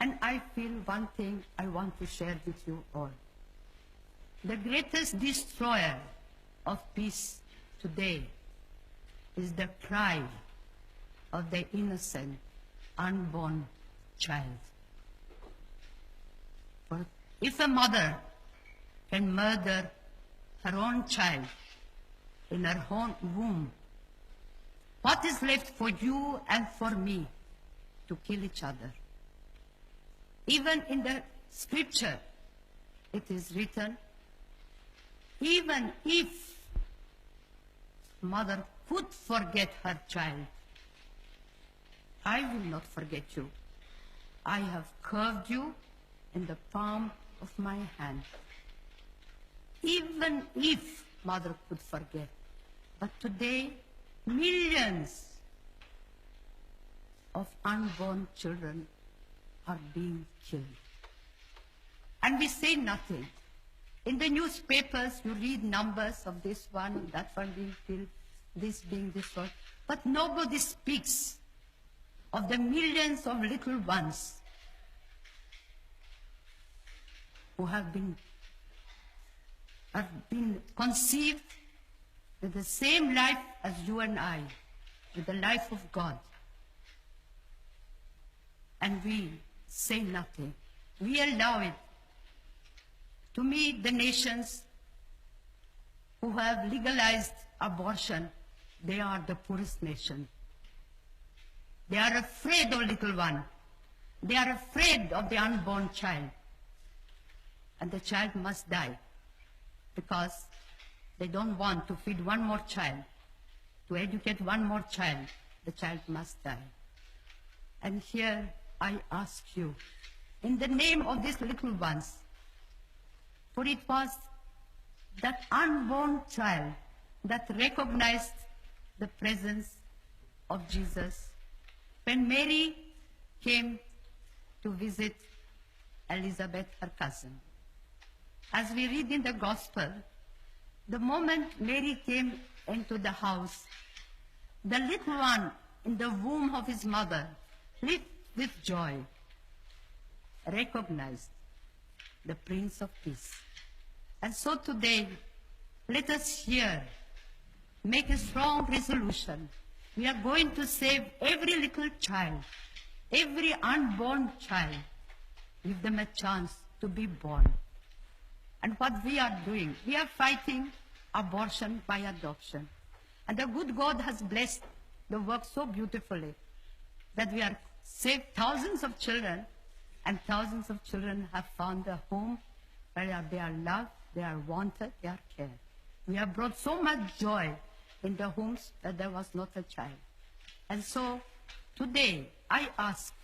And I feel one thing I want to share with you all. The greatest destroyer of peace today is the cry of the innocent, unborn child. For if a mother can murder her own child in her own womb, what is left for you and for me to kill each other? Even in the scripture, it is written, even if mother could forget her child, I will not forget you. I have curved you in the palm of my hand. Even if mother could forget. But today, millions of unborn children are being killed. And we say nothing. In the newspapers, you read numbers of this one, that one being killed, this being this one. But nobody speaks of the millions of little ones who have been conceived with the same life as you and I, with the life of God. And we say nothing. We allow it. To me, the nations who have legalized abortion, they are the poorest nation. They are afraid of little one. They are afraid of the unborn child. And the child must die because they don't want to feed one more child, to educate one more child. The child must die. And here I ask you, in the name of these little ones, for it was that unborn child that recognized the presence of Jesus when Mary came to visit Elizabeth, her cousin. As we read in the Gospel, the moment Mary came into the house, the little one in the womb of his mother leaped with joy, recognized the Prince of Peace. And so today, let us here make a strong resolution. We are going to save every little child, every unborn child, give them a chance to be born. And what we are doing, we are fighting abortion by adoption. And the good God has blessed the work so beautifully that we are saved thousands of children, and thousands of children have found a home where they are loved, they are wanted, they are cared. We have brought so much joy in the homes that there was not a child. And so today I ask,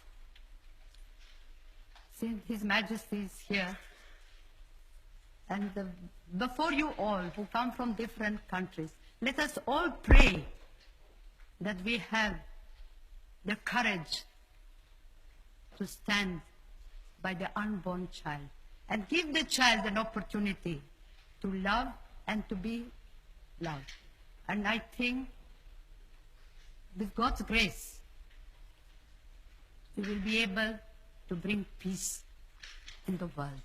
since His Majesty is here, and before you all who come from different countries, let us all pray that we have the courage to stand by the unborn child and give the child an opportunity to love and to be loved. And I think with God's grace, we will be able to bring peace in the world.